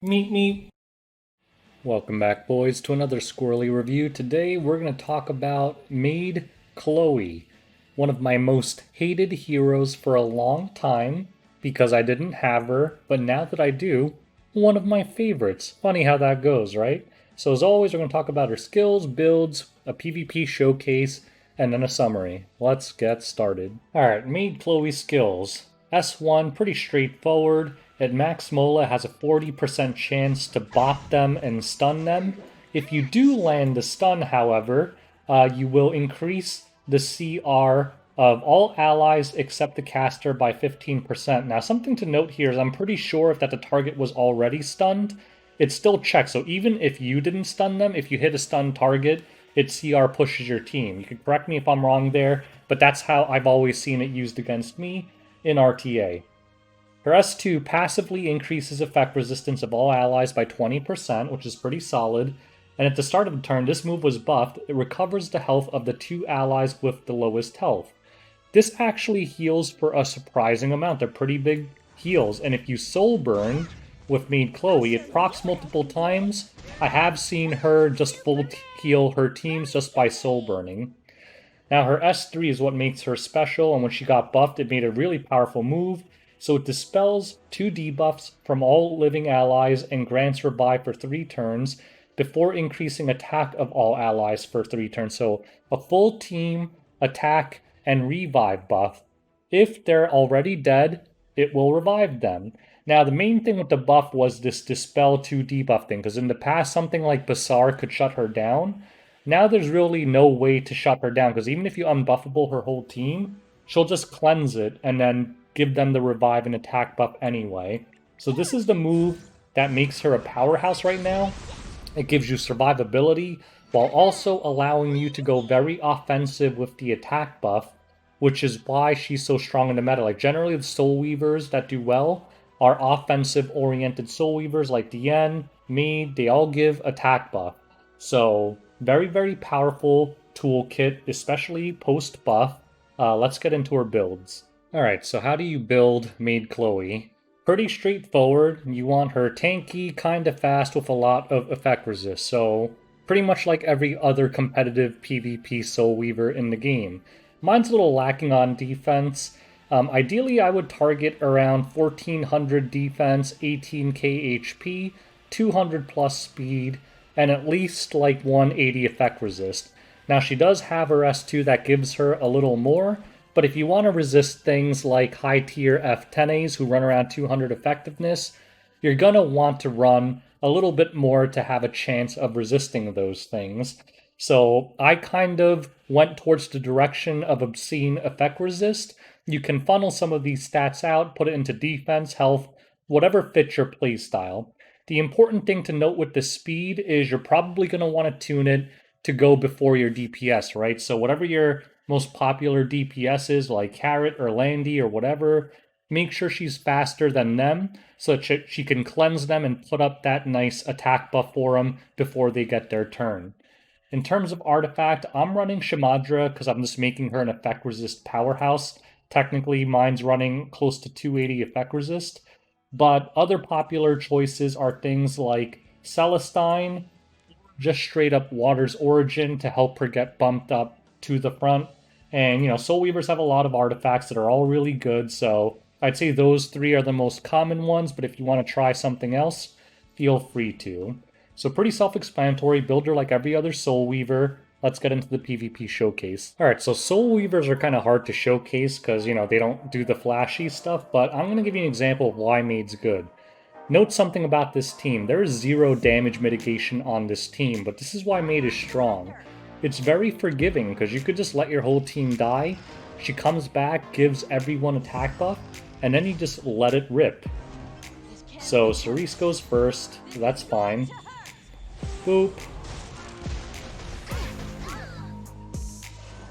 Meet me. Welcome back, boys, to another squirrely review. Today we're going to talk about Maid Chloe, one of my most hated heroes for a long time because I didn't have her, but now that I do, one of my favorites. Funny how that goes, right? So as always, we're going to talk about her skills, builds, a PvP showcase, and then a summary. Let's get started. Alright, Maid Chloe skills. S1, pretty straightforward. At max Mola has a 40% chance to bop them and stun them. If you do land the stun, however, you will increase the CR of all allies except the caster by 15%. Now, something to note here is I'm pretty sure if that the target was already stunned, it still checks. So even if you didn't stun them, if you hit a stun target, it CR pushes your team. You can correct me if I'm wrong there, but that's how I've always seen it used against me in RTA. Her S2 passively increases effect resistance of all allies by 20%, which is pretty solid. And at the start of the turn, this move was buffed. It recovers the health of the two allies with the lowest health. This actually heals for a surprising amount. They're pretty big heals. And if you soul burn with Maid Chloe, it procs multiple times. I have seen her just full heal her teams just by soul burning. Now her S3 is what makes her special, and when she got buffed, it made a really powerful move. So it dispels 2 debuffs from all living allies and grants revive for 3 turns before increasing attack of all allies for 3 turns. So a full team attack and revive buff. If they're already dead, it will revive them. Now the main thing with the buff was this dispel 2 debuff thing, because in the past something like Basar could shut her down. Now there's really no way to shut her down, because even if you unbuffable her whole team, she'll just cleanse it and then give them the revive and attack buff anyway. So this is the move that makes her a powerhouse right now. It gives you survivability while also allowing you to go very offensive with the attack buff, which is why she's so strong in the meta. Like generally the Soul Weavers that do well are offensive oriented Soul Weavers like Dien, Maid, they all give attack buff. So very, very powerful toolkit, especially post buff. Let's get into her builds. Alright, so how do you build Maid Chloe? Pretty straightforward. You want her tanky, kinda fast with a lot of effect resist. So pretty much like every other competitive PvP Soul Weaver in the game. Mine's a little lacking on defense. Ideally, I would target around 1400 defense, 18k HP, 200 plus speed, and at least like 180 effect resist. Now she does have her S2 that gives her a little more, but if you want to resist things like high tier F10As who run around 200 effectiveness, you're going to want to run a little bit more to have a chance of resisting those things. So I kind of went towards the direction of obscene effect resist. You can funnel some of these stats out, put it into defense, health, whatever fits your playstyle. The important thing to note with the speed is you're probably going to want to tune it to go before your DPS, right? So whatever your most popular DPS is, like Carrot or Landy or whatever, make sure she's faster than them so that she can cleanse them and put up that nice attack buff for them before they get their turn. In terms of artifact, I'm running Shamadra because I'm just making her an effect resist powerhouse. Technically, mine's running close to 280 effect resist. But other popular choices are things like Celestine, just straight up Water's Origin to help her get bumped up to the front. And, Soul Weavers have a lot of artifacts that are all really good, so I'd say those 3 are the most common ones, but if you want to try something else, feel free to. So pretty self-explanatory, build her like every other Soul Weaver. Let's get into the PvP showcase. Alright, so Soul Weavers are kind of hard to showcase because, they don't do the flashy stuff, but I'm going to give you an example of why Maid's good. Note something about this team. There is 0 damage mitigation on this team, but this is why Maid is strong. It's very forgiving, because you could just let your whole team die, she comes back, gives everyone attack buff, and then you just let it rip. So Cerise goes first, that's fine. Boop.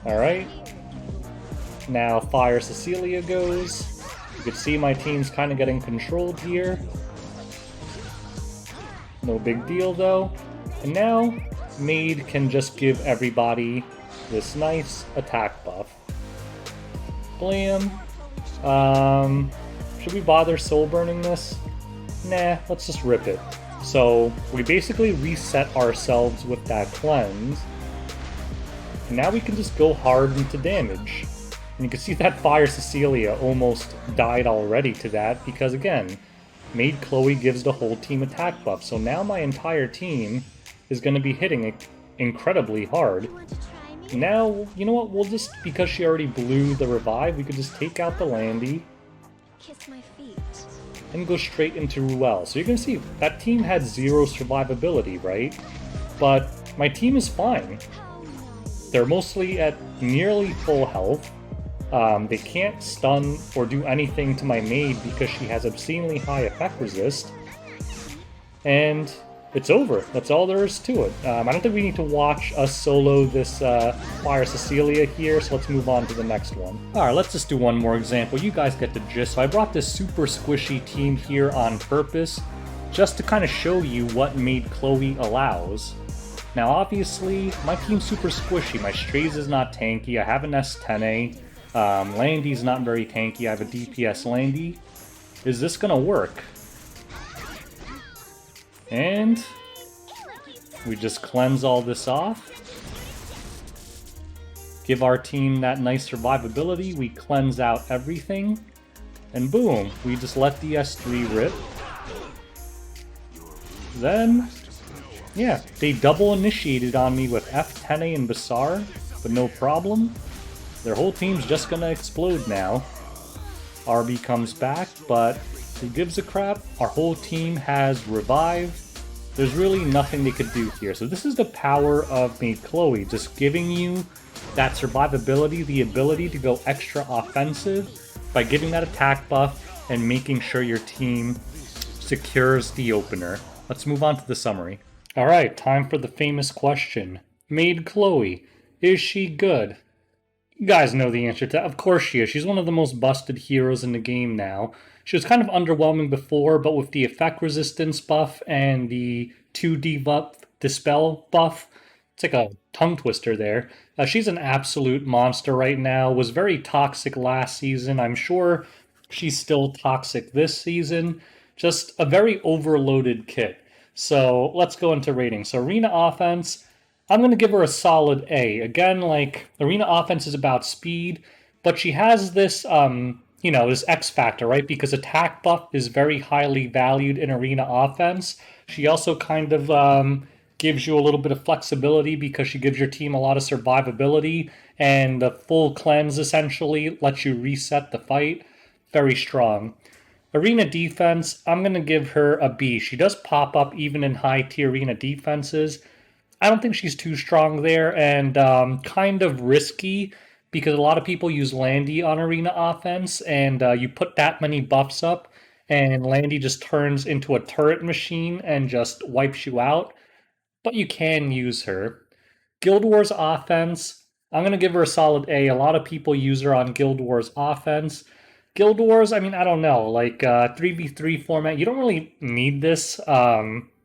Alright. Now Fire Cecilia goes. You can see my team's kind of getting controlled here. No big deal though. And now Maid can just give everybody this nice attack buff. Blam. Should we bother soul burning this? Nah, let's just rip it. So we basically reset ourselves with that cleanse. And now we can just go hard into damage. And you can see that Fire Cecilia almost died already to that because, again, Maid Chloe gives the whole team attack buff. So now my entire team is going to be hitting it incredibly hard. Now, you know what, we'll just, because she already blew the revive, we could just take out the Landy and go straight into Ruel. So you're going to see that team had 0 survivability, right? But my team is fine. They're mostly at nearly full health. They can't stun or do anything to my Maid because she has obscenely high effect resist. And it's over. That's all there is to it. I don't think we need to watch us solo this Fire Cecilia here, so let's move on to the next one. Alright, let's just do one more example. You guys get the gist. So I brought this super squishy team here on purpose, just to kind of show you what Maid Chloe allows. Now obviously, my team's super squishy. My Strays is not tanky, I have an S10A. Landy's not very tanky, I have a DPS Landy. Is this gonna work? And we just cleanse all this off. Give our team that nice survivability, we cleanse out everything. And boom, we just let the S3 rip. Then, yeah, they double initiated on me with F10A and Basar, but no problem. Their whole team's just gonna explode now. RB comes back, but who gives a crap? Our whole team has revive. There's really nothing they could do here. So this is the power of Maid Chloe, just giving you that survivability, the ability to go extra offensive by giving that attack buff and making sure your team secures the opener. Let's move on to the summary. Alright, time for the famous question. Maid Chloe, is she good? You guys know the answer to that. Of course she is. She's one of the most busted heroes in the game now. She was kind of underwhelming before, but with the effect resistance buff and the 2D buff, dispel buff, it's like a tongue twister there. She's an absolute monster right now. Was very toxic last season. I'm sure she's still toxic this season. Just a very overloaded kit. So let's go into rating. So arena offense, I'm going to give her a solid A. Again, like, arena offense is about speed, but she has this, this X factor, right? Because attack buff is very highly valued in arena offense. She also kind of gives you a little bit of flexibility because she gives your team a lot of survivability, and the full cleanse essentially lets you reset the fight. Very strong. Arena defense, I'm going to give her a B. She does pop up even in high tier arena defenses. I don't think she's too strong there, and kind of risky because a lot of people use Landy on arena offense, and you put that many buffs up, and Landy just turns into a turret machine and just wipes you out. But you can use her. Guild Wars offense, I'm going to give her a solid A. A lot of people use her on Guild Wars offense. Guild Wars, I mean, I don't know, like 3v3 format, you don't really need this.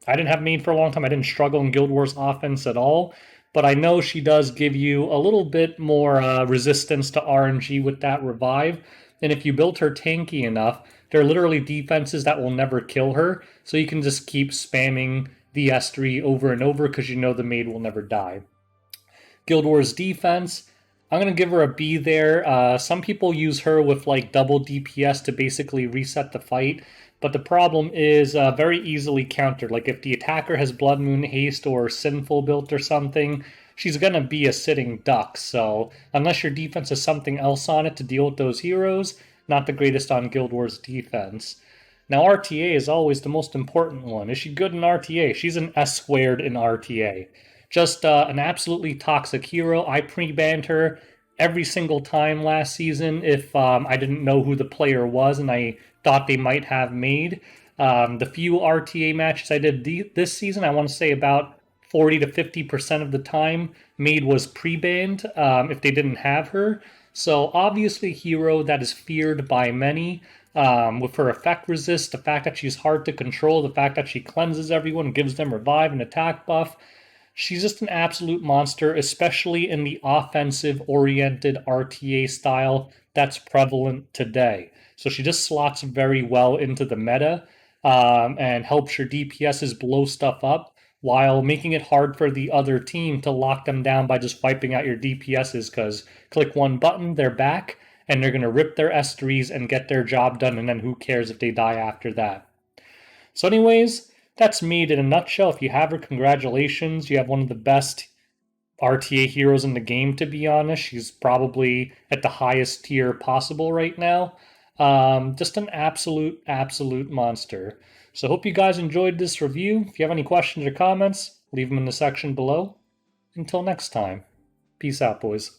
I didn't have Maid for a long time. I didn't struggle in Guild Wars offense at all. But I know she does give you a little bit more resistance to RNG with that revive. And if you build her tanky enough, there are literally defenses that will never kill her. So you can just keep spamming the S3 over and over because you know the Maid will never die. Guild Wars defense, I'm going to give her a B there. Some people use her with like double DPS to basically reset the fight. But the problem is very easily countered. Like if the attacker has Blood Moon Haste or Sinful built or something, she's going to be a sitting duck. So unless your defense has something else on it to deal with those heroes, not the greatest on Guild Wars defense. Now RTA is always the most important one. Is she good in RTA? She's an S squared in RTA. Just an absolutely toxic hero. I pre-banned her every single time last season if I didn't know who the player was and I thought they might have Maid. The few RTA matches I did this season, I want to say about 40 to 50% of the time, Maid was pre-banned if they didn't have her. So obviously a hero that is feared by many with her effect resist, the fact that she's hard to control, the fact that she cleanses everyone, gives them revive and attack buff. She's just an absolute monster, especially in the offensive-oriented RTA style that's prevalent today. So she just slots very well into the meta. and helps your DPSs blow stuff up while making it hard for the other team to lock them down by just wiping out your DPSs, because click one button, they're back, and they're going to rip their S3s and get their job done, and then who cares if they die after that. So anyways, that's Maid in a nutshell. If you have her, congratulations. You have one of the best RTA heroes in the game, to be honest. She's probably at the highest tier possible right now. Just an absolute monster. So hope you guys enjoyed this review. If you have any questions or comments, leave them in the section below. Until next time, peace out, boys.